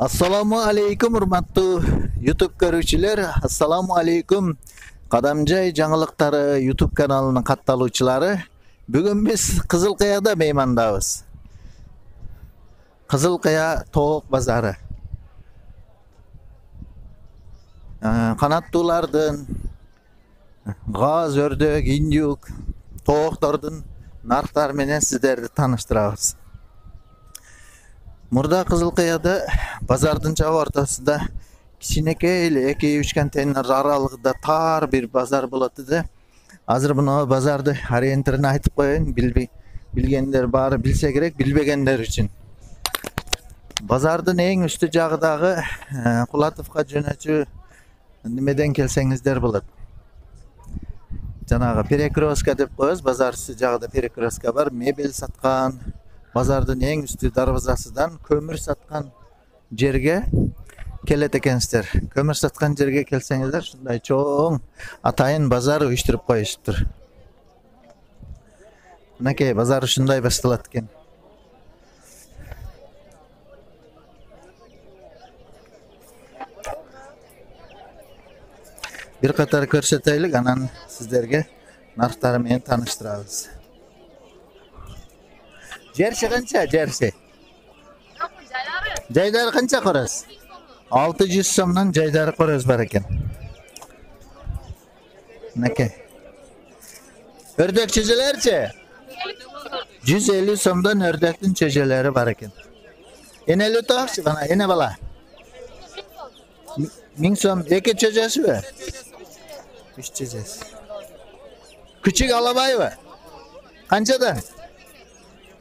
Assalamu alaikum urmattu YouTube görüşçüler. Assalamu alaikum. Qadamjay жаңылыктары YouTube kanalının kattalıçıları. Bugün biz Kızılkaya'da meymandabız. Kızılkaya Toğuk Bazarı. Kanatlılardan, gaz, ördök, indyuk, toğuktardın narxtar menen sizlerdi tanıştırabız. Murda Kızılkaya'da bazardın çağı ortasında kiçinekey 2-3 konteyner aralığında tar bir bazar buladı da azır bunu bazardı orienterini aytıp koyun, bilgenler bari bilse gerek, bilbegenler için. Bazardın en üstü jağıdağı Kulatovka jönöçü nimeden kelsеңиздер болады. Жанагы перекрестка деп коебуз, базар үстү жагында перекрестка бар, мебель саткан, базардын эң үстү дарбазасынан көмүр саткан жерге келет экенсиздер. Көмүр саткан жерге келсеңиздер, ушундай чоң атайын базар уюштуруп коюшуптур. Мынакей базар ушундай башталат экен. Bir qatar көрсөтөйлүк, анан сиздерге нарктары менен тааныштырабыз. Жерси канча, жерси? Жайдары канча корос? 600 сомдон жайдары корос бар экен. Мынакей. Өрдөк чөжөлөрчү? 150 сомдон өрдөктүн чөжөлөрү бар экен. Энелүү тоокчу бана, эне бала. 1000 сом, эки чөжөсүбү? 3 çözeceğiz. Küçük alabay var. Kançadan?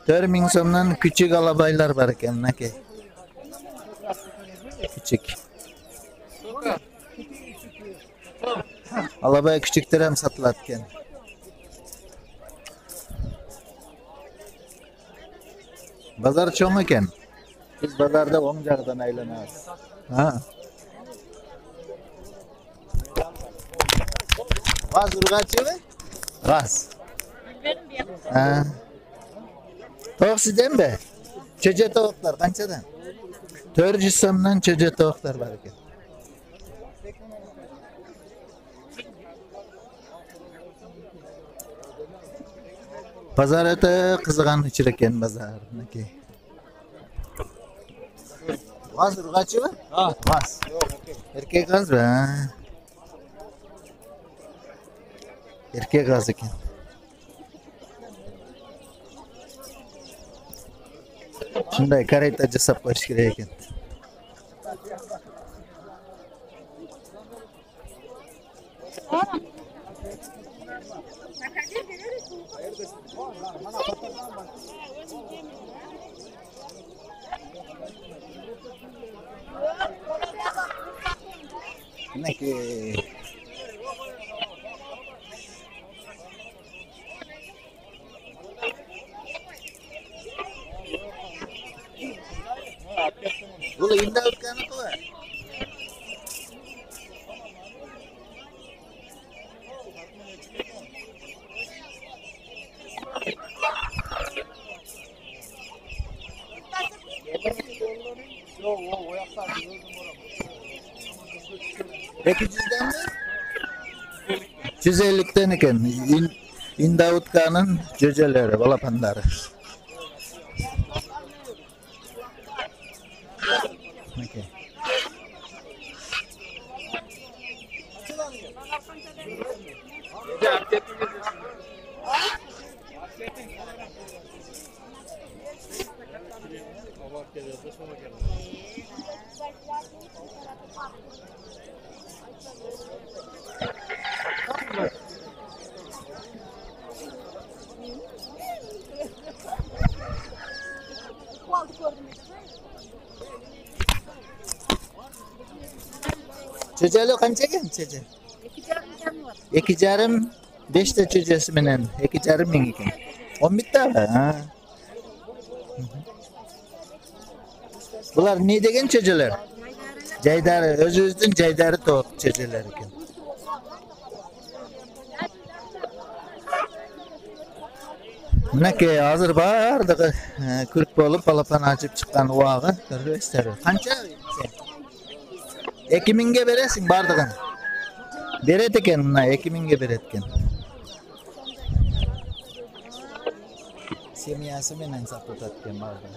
4000 somdan küçük alabaylar var eken. Nake? Küçük. Alabay küçüktür hem satılatken. Bazar çoğun eken. Biz bazarda 10 jağdan aylanabız. Ha. Gaz urgaçı mı? Gaz. Ha. Tavuk sizden mi? Çöce tavuklar kançadan? 400 somdan çöce tavuklar var eken. Pazar öte kızıgan içir eken bazar. Gaz urgaçı mı? Ha. Gaz. Erkek gaz mı? Erkek gaz eken. Şunday karayta jasap koyuş kerek eken. Ne ki? Bunu indah utkan apa var? Peki cüzden mi? 150'den eken. İndah utkanın cöceleri, balapanları. Okay. Çöceli kança eken çöce? 2,5 5 de çöcesi menen 2,5 ming eken. 10 bitti abi. Ha. Bular ne degen çöceler? Jaydarı, özübüzdün jaydarı toğuk çöceler eken. Mınakey hazır bardығы күрк болып балапан açıp çıkan uağı görüyorsunuz. Kança 2000'ge beresin bardığın. Beret eken mına 2000'ge beretken. Semiyası menen satıtatken bardığın.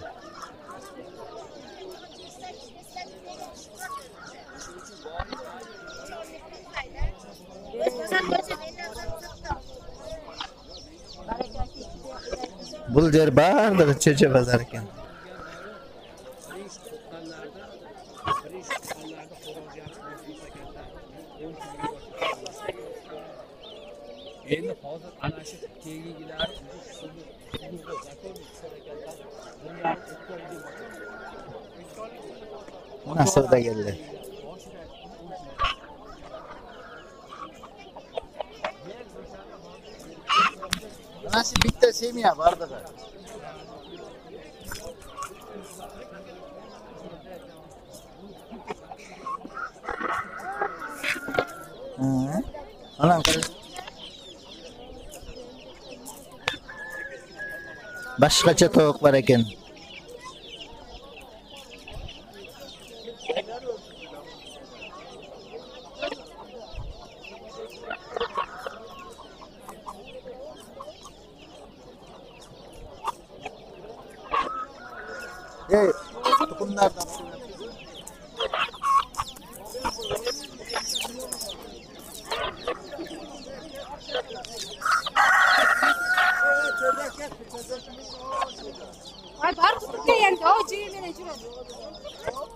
Bul yer bardığı çeçe pazar eken. Endi hozir ana shu keyingilar Nasıl da geldi. Nasıl bitti semiya bardığı. Anam başkaça tavuk var eken. Hey, tukumlardan. Ay bar tutup geldi. O cebine şurada.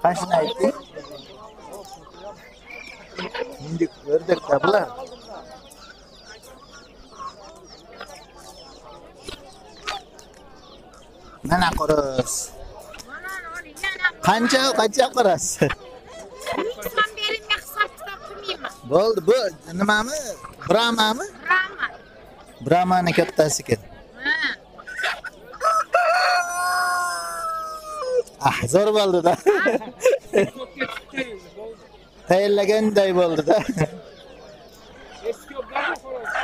Kaçına ettik? Şimdi gördük de bular. Mana koros? Kanca koros? Lütfen benim yaksatla kumima. Bo'ldi bu nima mi? Brahma mı? Rama. Brahmani kattasi ekan. Ha. Ah, zo'r bo'ldi da. Tayyorlaganday bo'ldi da. eski oblarni xolos.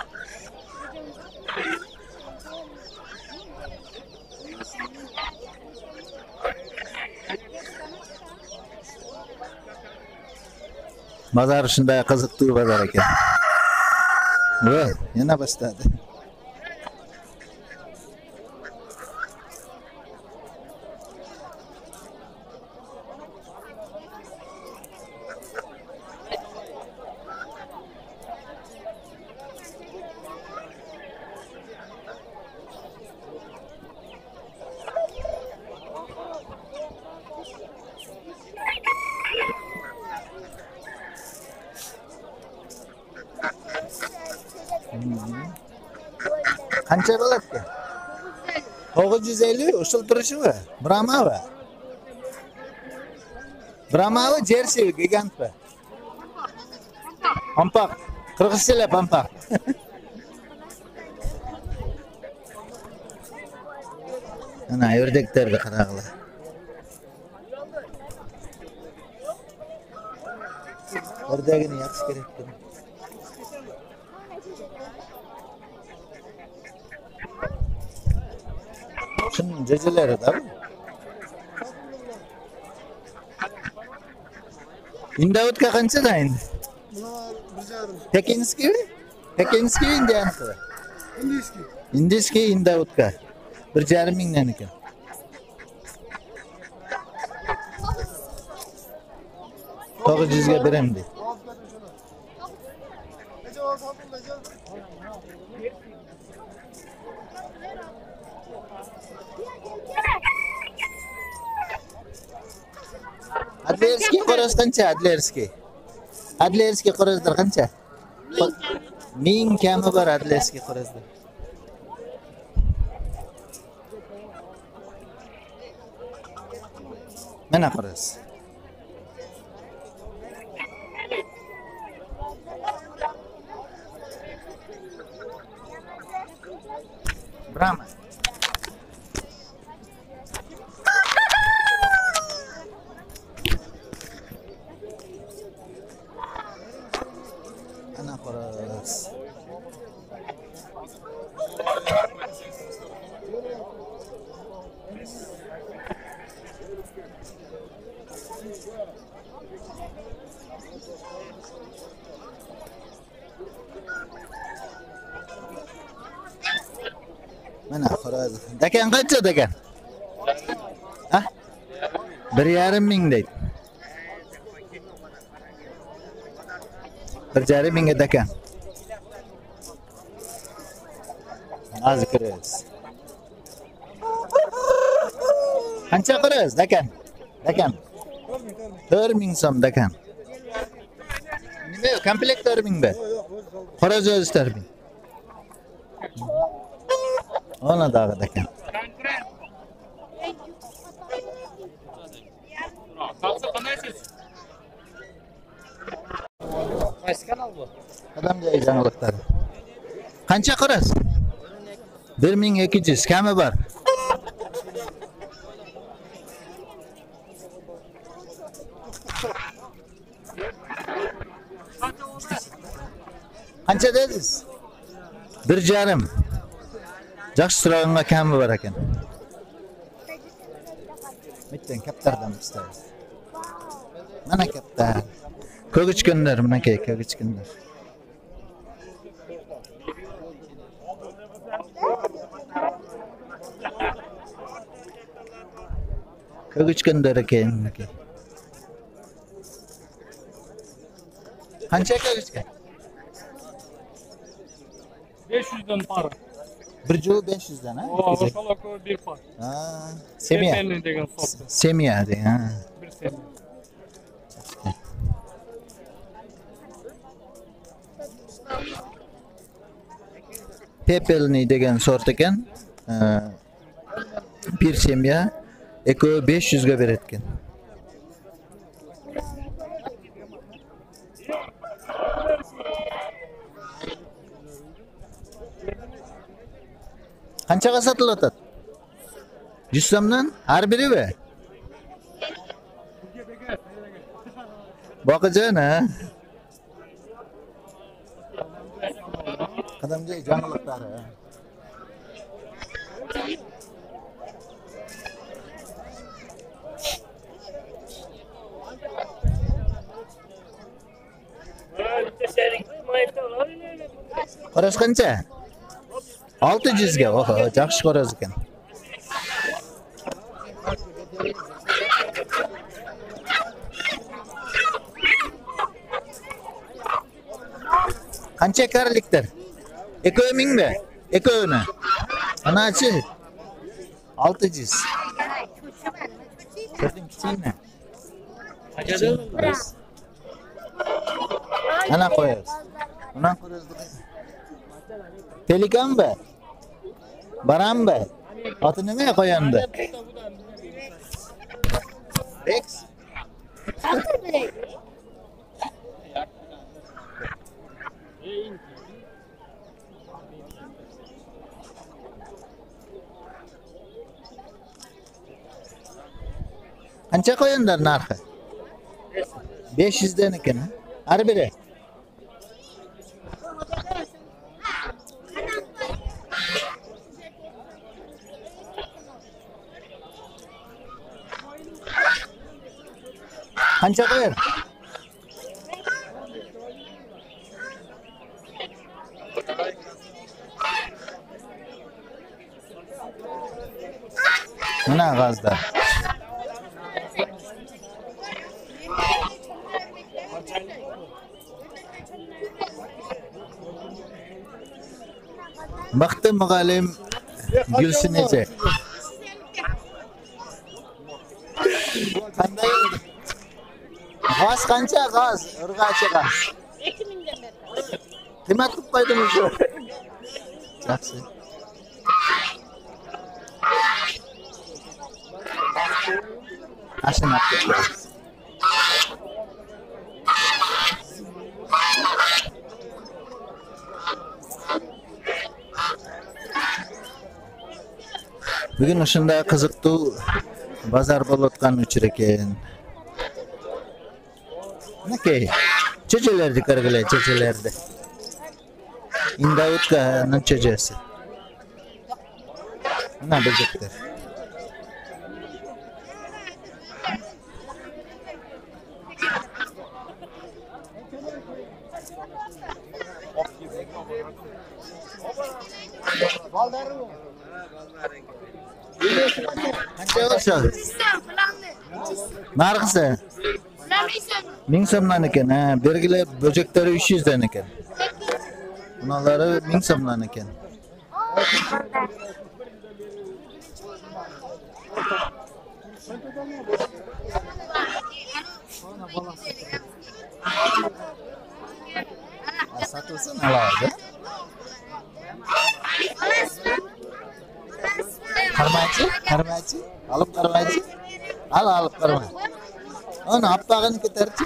Bazar shunday qiziqli bazar ekan. Voy, yana boshladi. Qancha bo'ladi? 950 usul turishi va Brahma va. Brahma va Jersey gigant va. Pampak. Qirg'izchalar pampak. Ana ördeklerdi qarag'lar. Ördegini yaxshi kerakdi. Şunun ceceleri de. İndavudka qancha da endi? Pekinski mi? Pekinski mi indiyaniki? Indiyski. Indiski Indavudka. 1,5 mingdan ekan. To'g'ri yuzga berem deydi. Adlerski qo'roz qancha? Adlerski qo'rozlar qancha? 1000 kami bor Adlerski qo'rozlar. Mana qo'roz. Brahma. Ana qo'roz. Dakan qancha dakan? Ha? 1,5 ming deydi. 1,5 mingga dakan. Hozir ko'ramiz. Qancha qirasiz dakan? Dakan. 4 ming so'm dakan. Nima, komplekt 4 mingmi? Qo'roz o'zi 4 ming. Ona dağı dakan. Kalsa qanaysiz? Qaysi kanal bu? Adam joyi жаңылыктары. Qancha qirasiz? 1200 kami bor. Qancha dedingiz? 1,5. Yaxshi so'raganga kami bor ekan. Bitta kaptardan istaymiz. Mana kaptar. Ko'gichkunlar, mana ko'gichkunlar. Ko'gichkunlar ekan. Qancha ko'gichkan? 500'dan para. Bir joy 500'dan ha? O, maşallah bir par. Ha, Semya. Efendim degen soktu. Semya de ha. Bir sene. Pepelni degan sort ekan. Bir semya eko 500 ga beretgan. Qanchaga sotilyapti? 100 so'mdan har biri mi? Boqajon ha. Qadamjoy жаңылыктары. Qo'roz qancha? 600 ga. Oho, yaxshi qo'roz ekan. Qancha karlikdir? 2 mingmi? 2 mi? Anachi 600. Ko'rding kichikmi? Ana qo'yamiz. Mana qo'yamiz. Pelikanmi? Baranmi? Oti nima qo'yamdi? Rex. Qancha qo'yinlar narxi? 500 dan ekan. Har biri. Qancha qo'yar? Mana g'azda. Baxti muallim Gulsinacha. Qanday? G'oz qancha g'oz? Urg'achi g'oz. 2000 dan beri. Qiymat qilib qo'ydingiz shu. Yaxshi. Ashin olib. Bugun shunday qiziqtov bozor bo'layotgan uchun ekan. Nake? Chechelerdi qarag'ilay, chechelerdi. Indavutkaning chechesi. Mana bezakdir. Qancha bo'lsa? Narxisi? 1000 so'mdan ekan. Ha, belgilar böceklari 300 dan ekan. Bunalari 1000 so'mdan ekan. Satılsın alaydı. Karmacı. Alıp karmacı. Alıp karma. Onu aptağını keterci.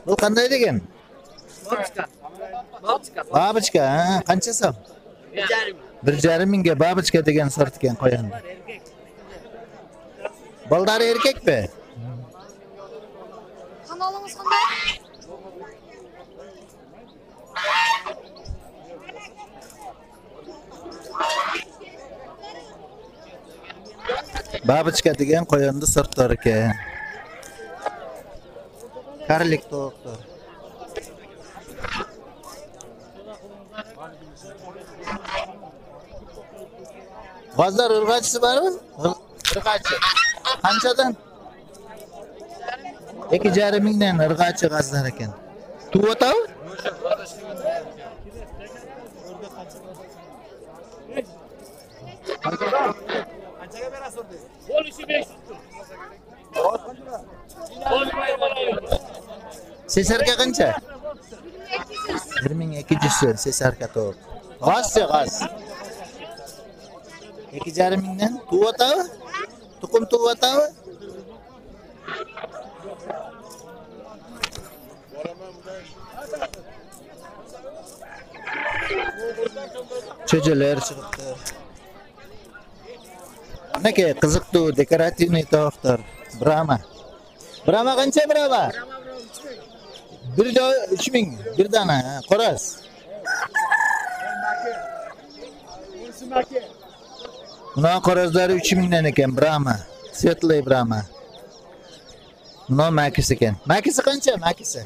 Bu qanday degan? Babichka, ha, qancha so'm? 1,5 mingga babichka degan sort ekan qo'yan. Baldari erkakmi? Kanalımız qanday? Babichka degan qo'yanda sortlar ekan. Karlik to'qdir. G'ozlar urg'achisi bormi? Urg'achi. Qanchadan? 2,5 mingdan urg'achi g'ozlar ekan. Tuvotav? Polisi 500. Sesarka qancha? 1200 sesarka to'q. G'ozchi g'oz. 2,5 mingdan tuvotav? Tuqum tuvotav? Cho'jalar chiqibdi. Nega qiziqdi, dekorativniy tovuqlar. Brahma. Brahma qancha brahma? 3,000 bir dana, qo'ras. Buna qo'razlari 3,000 dan ekan Brahma. Svetli Brahma. Buna makis ekan. Makisi qancha? Makisi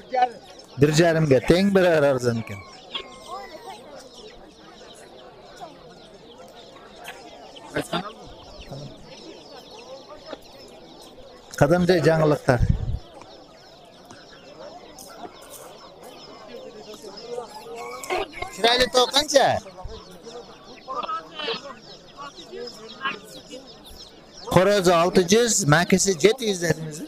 1,5 ga teng bir arzon ekan. Qadimda jang'iliqlar. Chiroyli to'q qancha? Qo'rozi 600, makisi 700 dedingiz.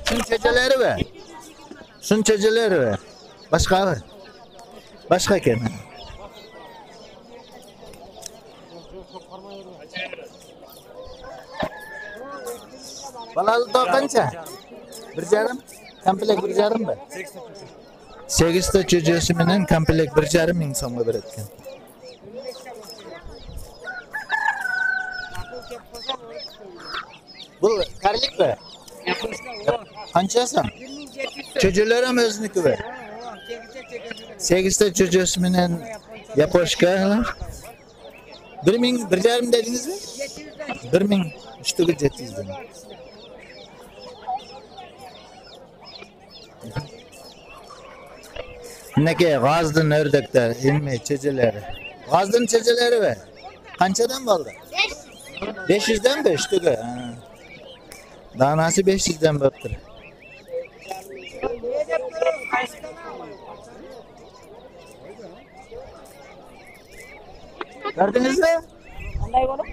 Shunchajalari va? Shunchajalari va? Boshqami? Boshqa ekan. Balali to'q qancha? 1,5. Komplekt 1,5 mi? 8 ta cho'jasi bilan komplekt 1,5 ming so'mga beradigan. Bu karlikmi? Qancha so'm? Cho'jalar ham o'zinikimi? 8 ta cho'jasi bilan yaposhkalar. 1 ming 1,5 dedingizmi? 1 ming ustiga 700 dan. Nega g'ozdin o'rdaklar, ilmiy cho'jalari. G'ozdin cho'jalari va qanchadan bo'ldi? 500 dan 5 tuga. Danasi 500 dan bo'ptir. Gördünüzmü? Qanday bo'lib?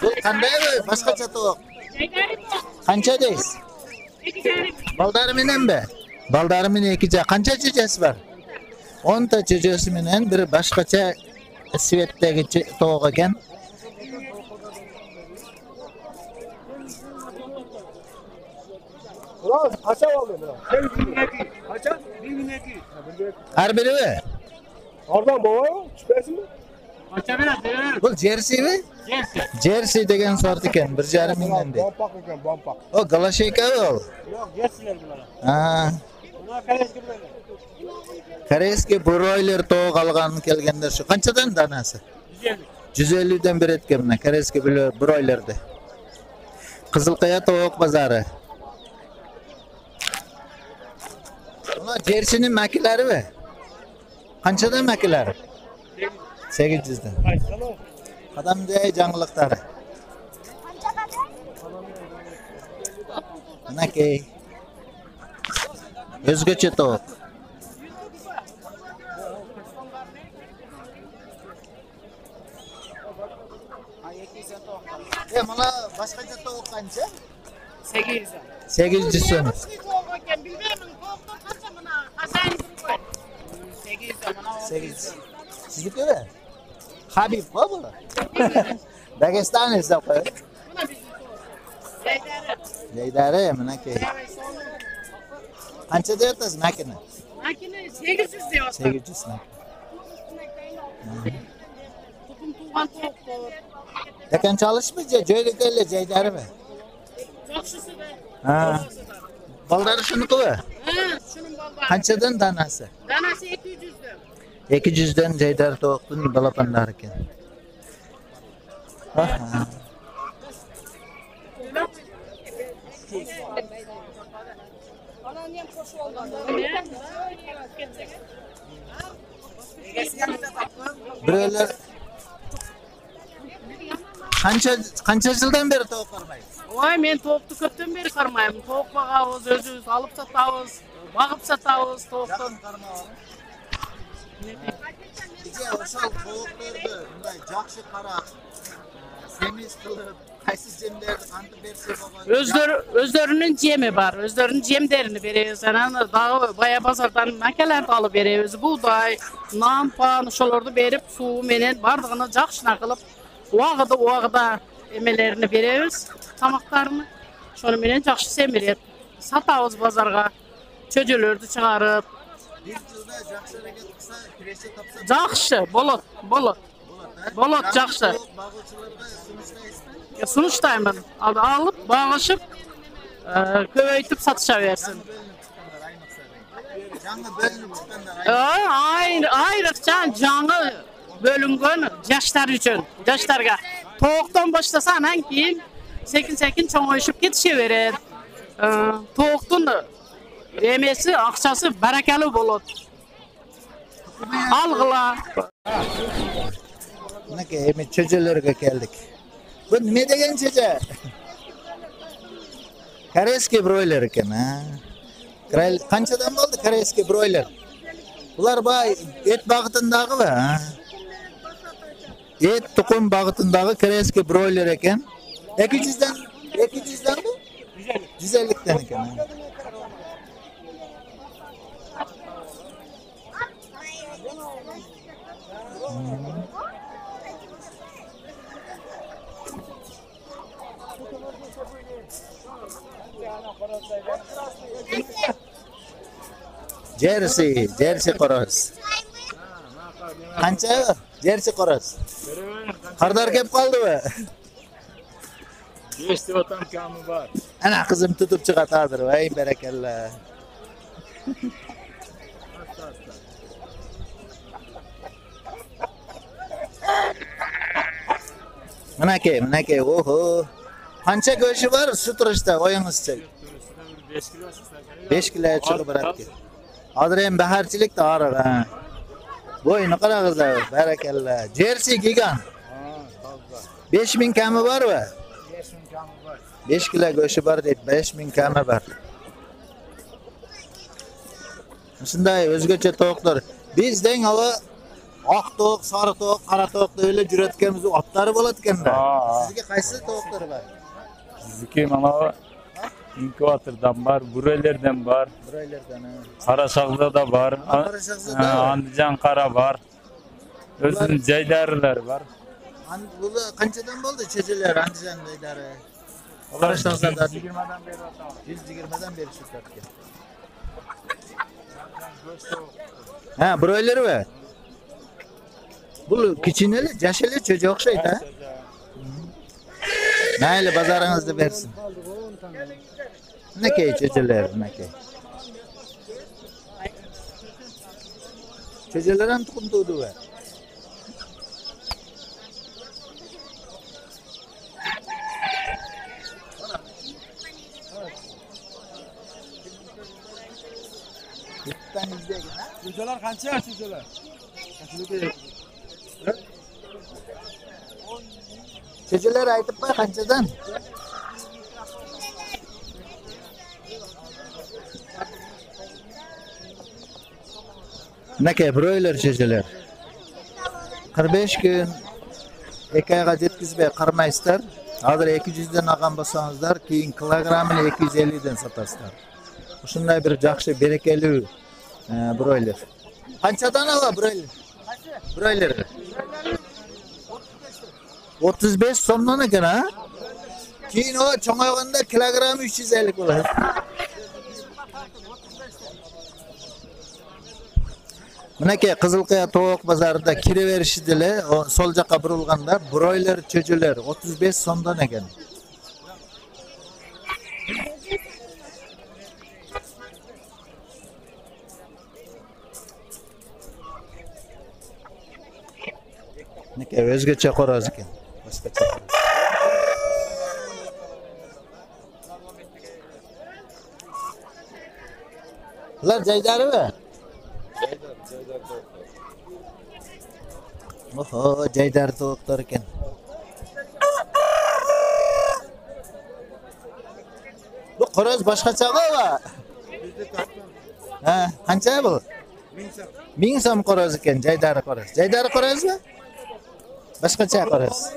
Bu qanday boshqacha to'q? Qancha deysiz? 2,5. Baldariminan mi? Baldariminan 2,5. Qancha cho'jasi bor? 10 ta cho'jasi bilan bir boshqacha svetdagi to'q ekan. Ulan kaça oldu bu? 1,200. Kaça? 1,200. Har biri mi? Oradan baba şüphesi mi? Kaça biraz? Bu jersey mi? Jersey. Jersey degan sort ekan, 1,5 mingdan deydi. Bompak ekan, bompak. O Galasheyka o. Yok, jerseyler bunlar. Ha. Buna karıştır böyle. Koreyskiy broiler tovuq algan kelgenler şu. Qanchadan danasi? 150. 150'den bir etken mine. Koreyskiy broilerdi. Qizilqaya tovuq bozori. Ular jersinin makilari mi? Qanchadan makilari? 800'den. Ay sana. Qadamday jangliqlari. Minakey. O'zgacha tovuq. Mana boshqacha tovuq qancha? 800. 800 so'm. Bilmem, korktum kaça buna. Hasan koy. 800 bana. 800. Sizniki mi? Habib bu. Dagestan izlab qo'y. Buna bizim Zeydere. Jaydari minakey. Qancha deyapsiz makina? Makine 800 diyorsun. 800 makina. Tutum tuğan toplu. Yakan çalışmayacak, joyliklarla Jaydarimi. Yaxşısı da. Ha. Baldari shuniki mi? Ha, şunun balları. Qanchadan danasi? Danası 200'dü. 200'dan Jaydar tovuqning balapanlari ekan. Aha. Birovlar qancha yildan beri tovuq qarmaysiz? Oy, men tovuqni ko'pdan beri qarmayman. Tovuq bag'amiz, o'zimiz olib sotamiz, bag'ib sotamiz tovuqdan. Kecha o'sha tovuqlarni bunday yaxshi qarab, semiz qilib, qaysi jemlarni qanday bersa bo'ladi? Özlerinin cemi var. Özlerinin cemlerini veriyoruz. Yani dağı baya pazardan makeler de alıp veriyoruz. Buğday, nan, pan, şolarını verip su menen bardığını жақшына kılıp oğada emelerini veriyoruz. Tamaklarını. Şonu menen жақшы semiret. Satavuz pazarga. Çöcülördü çıkarıp. Bir yılda yaxshi harakat qilsa, kireçe topsa Жақшы, bolot. Bolot жақшы. Bağıcılarda sunuştaysın. Sunuştayım. Alıp bağışıp köveйтip satışa versin. Жаңы bölünüp çıkanlar. Ayrıca canı bölünген yaşlar üçün, yaşlarga. Toğuktan başlasa anan keyin sekin çoğuşup ketişeverer. Toğuktun emesi, akçası barakali bolot. Algıla. Minakey, emin çöcelerge keldik. Bu nima degan çöce? Koreyskiy broiler ekan, ha. Qanchadan bo'ldi koreyskiy broiler? Ular boy et bag'itindagi va, ha. Et tuxum bag'itindagi koreyskiy broiler ekan. 200'dan bu? 150'dan ekan. Jersey qo'roz. Qancha? Jersey qo'roz. Qardor kelib qoldimi? 5 vatan kamı var. Ana qizim tutib chiqadi hozir. Voy barakalla. Minakey, oho. Qancha go'shi bor suturishda o'yingizcha? 5 kilo. 5 kilo chiqib boradi. Hozir ham baharchilikda og'rir, ha. Bo'yni qarag'izlar, barakalla. Jersey kelgan. Ha, fazla. 5000 kami bormi? 5000 kamı var. 5 kilo go'shi bor deb 5000 kami bor. Shunday o'zgacha tovuqlar. Bizdan hava oq tovuq, sariq tovuq, qora tovuq deb o'ylab yurayotganimiz otlari bo'ladi ekanda. Sizga qaysi tovuqlar bor? Bizdeki mana inkubatordan var, broilerden var, Broilerdan. Karaşak'da da var, Karaşak'da da var. Andijan Kara var, özünün Ceydarlar var. Bular qanchadan bo'ldi chechelar Andijon Jaydari? Onlar Karaşak'da 120'den beri atalım. 120dan beri sotadi. Ha, broiler mi? Bu kichkinali, jashili cho'ja o'xshaydi, ha? Mayli, bozoringizda bersin. Nakey cho'jalar, nakey. Çecelerden tukunduğu var. Lütfen izleyin ha. Çocular kança çocular? Çeceler aytıp bak kançadan. Neke broiler çeceler. 45 gün 2 ayga jetkizbey qarmaysizlar. Hazır 200'den algan bolsaňyzlar, keyin kilogramını 250'den satasızlar. Uşunday bir jakşı berekeli broiler. Kançadan ala broiler? Broiler. 35 somdan eken ha? Keyin o çoňaýganda kilogramı 350 bolar. Mineke Kızılkaya Toğuk bazarında kire verişidile o sol jaka burulganda broiler çöjüler 35 somdan eken. Neke özgeçe koraz eken. Başkaça koraz. Bular jaydary mı? Oho, jaydar toğuklar eken. Bu koraz başkaça mı? Ha, kança bu? 1000 som koraz eken, jaydar koraz. Jaydar koraz mı? Başkaça koraz.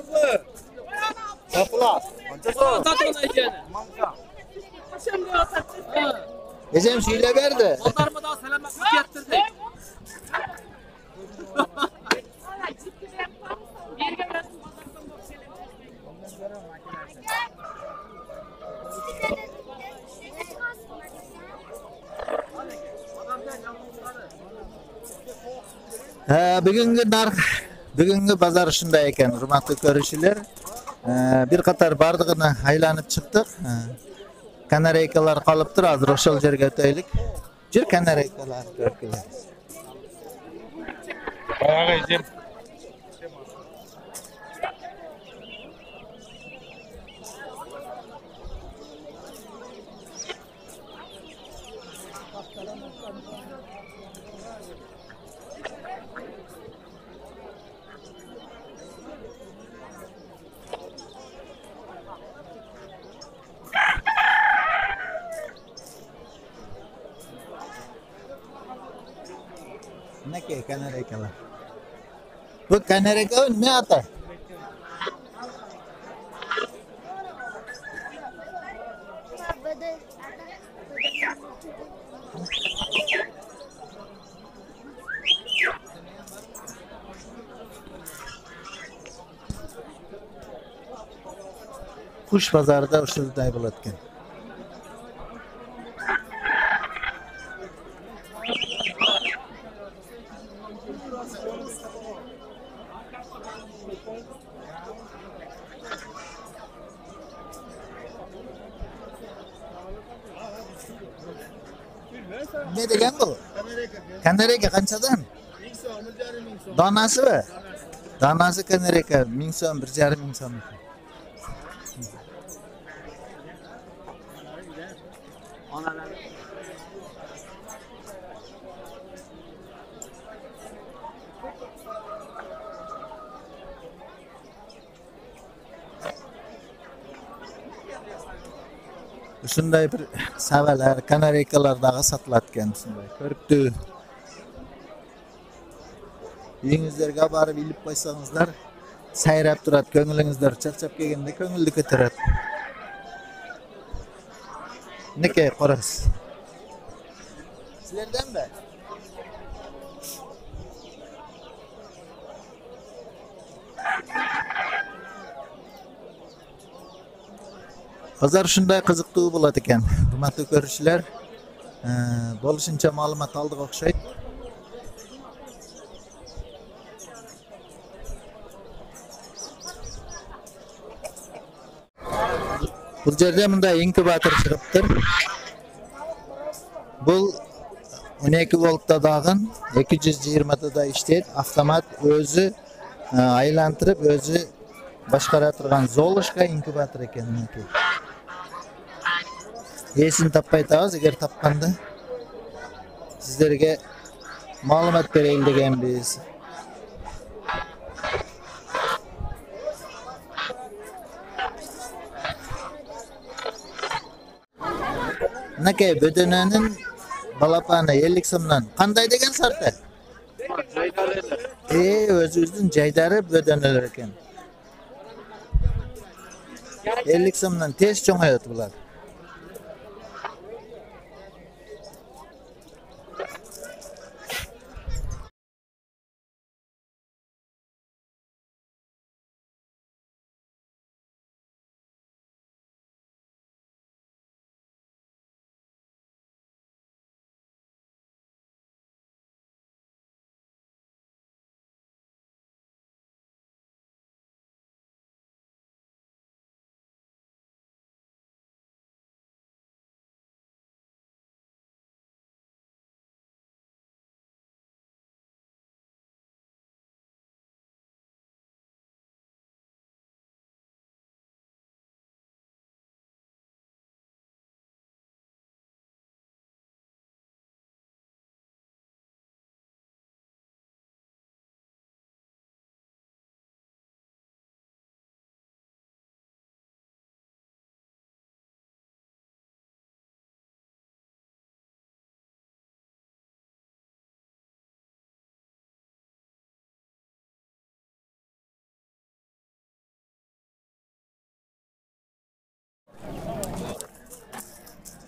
Sapla. Tatlına ikeni. Gecem söyle verdi. Onlarıma daha selametlik getirdik. Bugünkü bazar şunday eken, hurmatly görüşçüler. Bir qatar bardygyny aýlanyp çykdyk. Kanareykalar kalıptır, hazır oşal jerge öteylik. Jir kanareykalar görküler. Bayağı izim. Ne ki kanareykalar? Bu kanareyka ne ata? Kuş pazarda uşulday bolatken. Ne degen bu? Kanareyka kançadan? 1000 som, 1,5 som. Danası mı? Danası kanareyka 1000 som, 1,5 som. Şunday bir savalar, kanareykalar satılatken şunday. Körüptü. Үйüňizlerge barıp ilip koysaňyzlar, saýrap durat, köňülüňizler çarçap kelgende köňüldi köteret. Neke koraz? Sizlerden mi? Pazar şunday kızıktığı bolat eken. Hurmatly görüşçüler, boluşunça malumat aldık okşayt. Bu jerde munda inkubator çykypdyr. Bu 12 voltda dağın 220'da da işleydi. Avtomat özü aylantirib özü boshqara turgan Zolushka inkubator ekan meniki. Esin topmay tağız, eğer topganda sizlerge ma'lumot beraylik deganmiz. Nake bödenenin balapani 50 so'mdan qanday degan sarta? Özünüzün jaydari bödeneler ekan. 50 so'mdan tez cho'ngayot bular.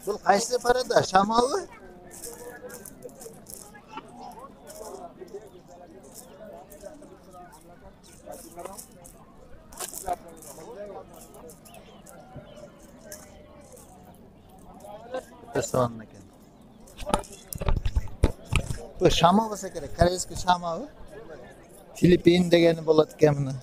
Bu qaysi parada? Shamolmi? Son ekan. Bu shamol bo'lsa kerak, koreyskiy shamol. Filippin degani bo'ladi ekan buni.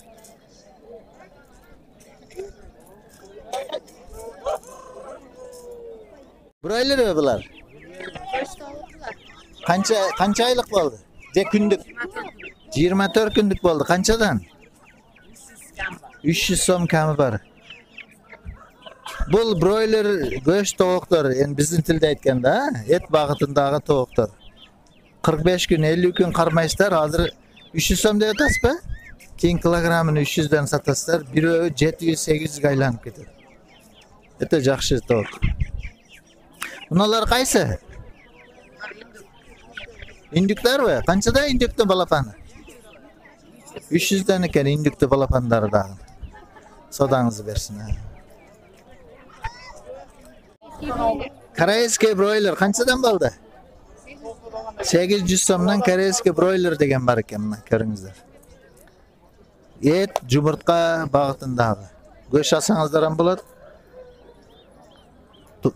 Broiler mi bular? Qancha oylik bo'ldi? De kunlik. 24 kunlik bo'ldi. Qanchadan? 300 so'm kami bor. Bu broiler go'sht tovuqlar, endi bizning tilda aytganda, et bag'itindagi tovuqlar. 45 kun, 50 kun qarmaysizlar, hozir 300 so'm deb aytasizmi? Keyin kilogramini 300 dan sotasizlar, biri 700-800 ga aylanib ketadi. Ete yaxshi tovuq. Bunlar qaysi? İndükler mi? Qanchada indükni balapani? 300 dan ekan indükni balapanlari dag'in. Sodangizni bersin. Koreyskiy broiler qanchadan bo'ldi? 800 so'mdan koreyskiy broiler degan bor ekan, mana ko'ringizlar. Et, yumurtqa bag'itindagi. Go'sht olsangizlar ham bo'ladi.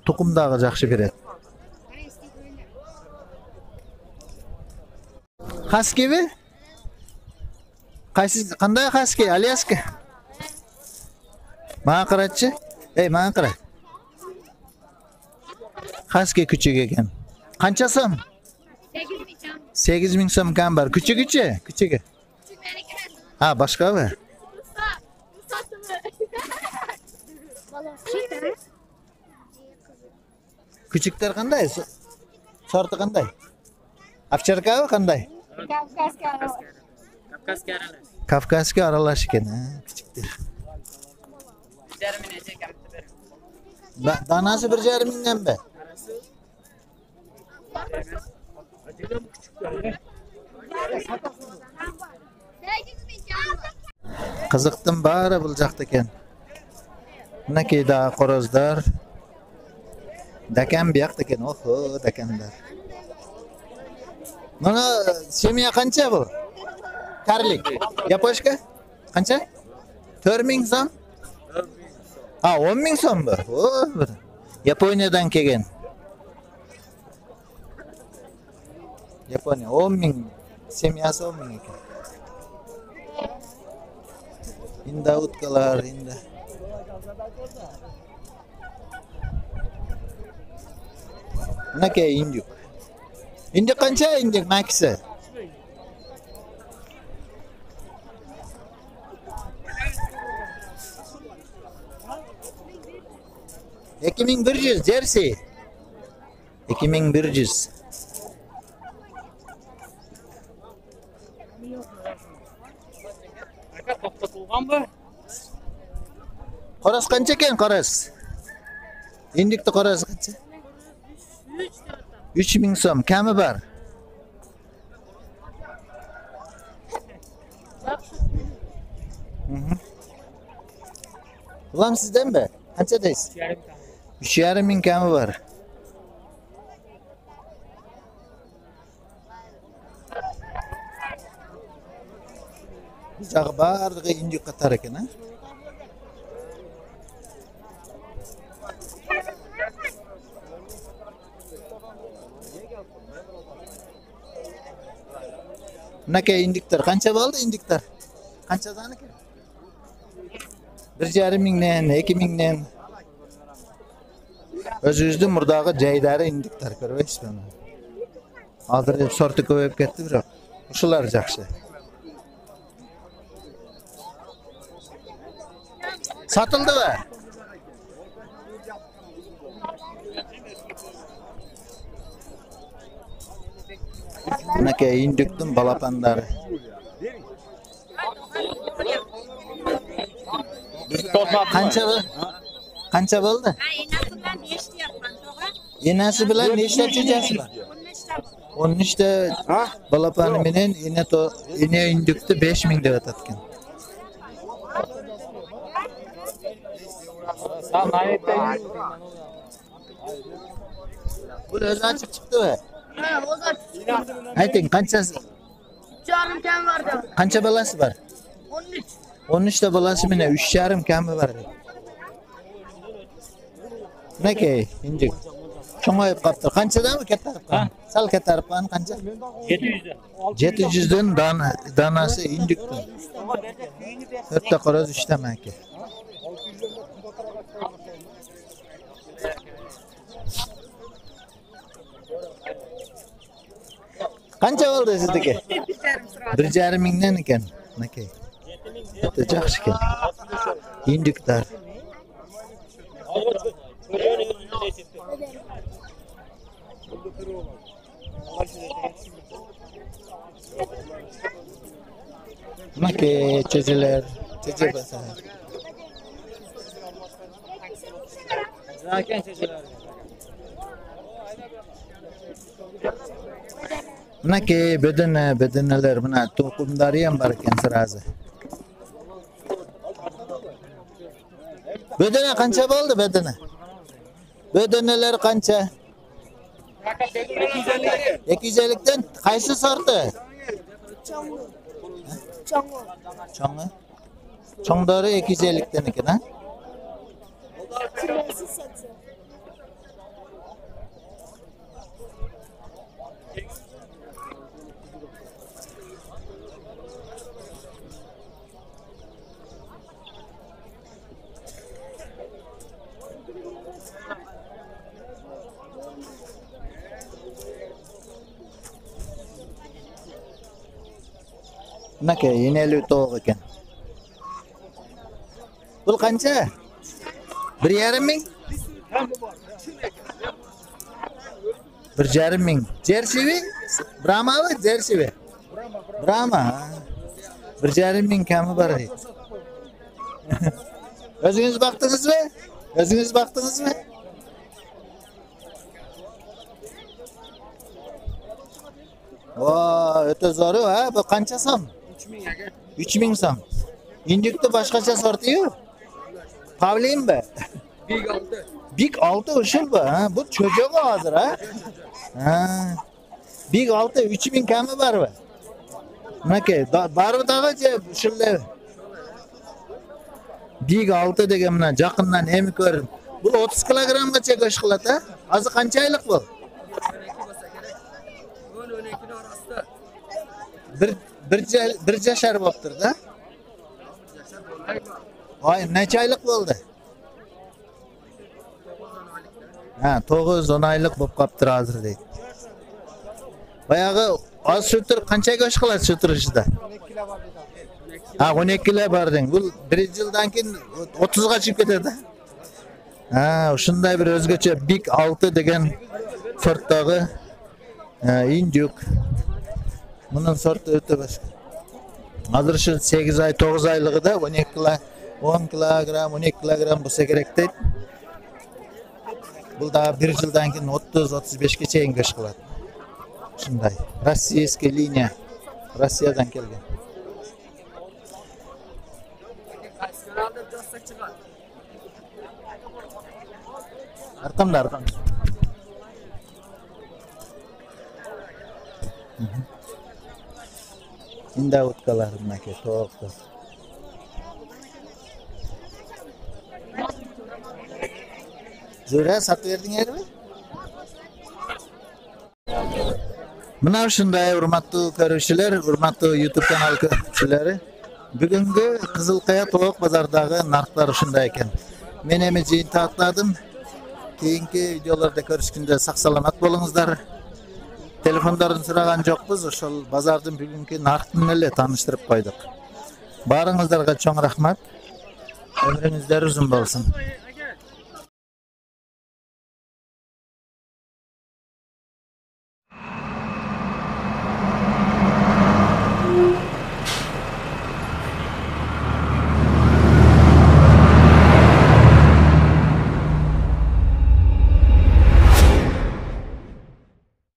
Tuqumdagi yaxshi beradi. Husky-mi? Qanday husky? Alyaska? Mana qarachi? Mana qara. Husky kuchuk ekan. Qancha so'm? 8 ming so'm kam bor. Kuchugichi? Kuchugi. Ha, boshqami? Küçükler qanday? Sorti qanday? Ovcharkami qanday? Kafkaskiy aralash ekan, kichikdir. Danasi 1,5 mingdan be? Qiziqdim bari bu yoqda ekan. Nakida qorozlar. Dakan bu yoqda ekan. Oho, dakanlar. Mana semya qancha bu? Karlik. Yaposhka? Qancha? 4 ming so'm? Ha, 10 ming so'm bu. Oh, Yaponiyadan kelgan. Yaponiya 10 ming. Semyasi 10 ming ekan. Inda utkalar, inda. Nake induk. İndik qancha indik makisi? 2100 Jersey. 2100. Aka to'xtatilgan bu. Qoras qancha ekan qoras? Indikni qoras qancha? 3000 so'm kami bor. Ulan sizden mi? Qancha deysiz? 3,5 kami bor. Jag'i barlig'i indik qatar ekan, ha? Naka indiklar qancha bo'ldi indiklar? Qanchadan ekan? 1,5 mingdan, 2 mingdan. O'zingizning murdag'i joylari indiklar ko'ryapsizmi? Hozir sorti ko'payib ketdi biroq. Shular yaxshi. Satıldı mı? Naka indikdim balapanları. Qancha bu? Qancha bo'ldi? Enasi bilan nechta chechasi bor? 13 ta balapani menen ene indikdi 5000 deb aytgan. Bu o'zi açık çıktı mı? Ha, o da Ayting qanchasi? 3,5 kam vardı. Qancha balasi bor? 13. 13 ta balasi mene 3,5 kami bor. Naka indik. Cho'ng'ayib qolibdi. Qanchadan mi katarib? Sal katarib qancha? 700. 700 dan danasi indikdi. 4 ta qo'roz 3 ta maka. Qancha bo'ldi sizniki? 1,5 mingdan ekan. Naka. Bitta yaxshi ekan. Indiklar. Naka chechelar, cheche basa. Zaten çeşitler. Naka bedeneler buna to'qimdari ham bor ekan sirazi. Bedene qancha bo'ldi bedene? Bedeneler qancha? 250 dan qaysi sorti? Chong'i. Chong'dori 250 dan ekan, ha? Naka yeneli to'q ekan. Pul qancha? 1,5 ming? 1,5 ming. Jersey? Brahmami? Jersey? Brahma. 1,5 ming kami bor deydi. O'zingiz baqdingizmi? O'zingiz baqdingizmi? Voy, o'ta zo'r ha, bu qancha so'm? 3000 so'm. Indikni boshqacha sorti-yu. Pavlinmi? Big 6 ushul bu, ha? Bu cho'joq hozir, ha? Ha. Big 6 3000 kami bor bu. Naka, barmi tag'acha ushullar. Big 6 degan mana yaqindan emi ko'rdim. Bu 30 kilogramgacha go'sht qiladi, ha? Hozir qanchaylik bu? Bir jashar bo'libdir-da. Voy, necha oylik bo'ldi? Ha, 9-10 oylik bo'lib qolibdi hozir deydi. Баягы аз шүтүр канча көч кылат шүтүр ишиде? 12 эле бар дең. Бул 1 жылдан кийин 30га чыгып кетет да. Ушундай бир өзгөчө Big 6 деген сорттогу индюк. Мунун сорту өтө башка. Азыр ушул 8 ай 9 айлыгы да 10 килограмм 12 килограмм болсо керек дейт. Бул да 1 жылдан кийин 30-35ке чейин көч кылат. Ушундай. Российский линия. Россиядан келген. Аркамда. Инде уткалар мынакей тоокто. Зөре сатып бердиңерби? Мына ушундай урматтуу көрүүчүлөр, урматтуу YouTube канал көрүүчүлөрү. Бүгүнгү Кызыл Кая тоок базардагы нарктар ушундай экен. Мен эми жыйынтыктадым. Кийинки видеолордо көрүшкүндө сак саламат болуңуздар. Телефондорун сураган жокпуз, ошол базардын бүгүнкү нарктын эле тааныштырып койдук. Баарыңыздарга чоң рахмат. Өмүрүңүздөр узун болсун.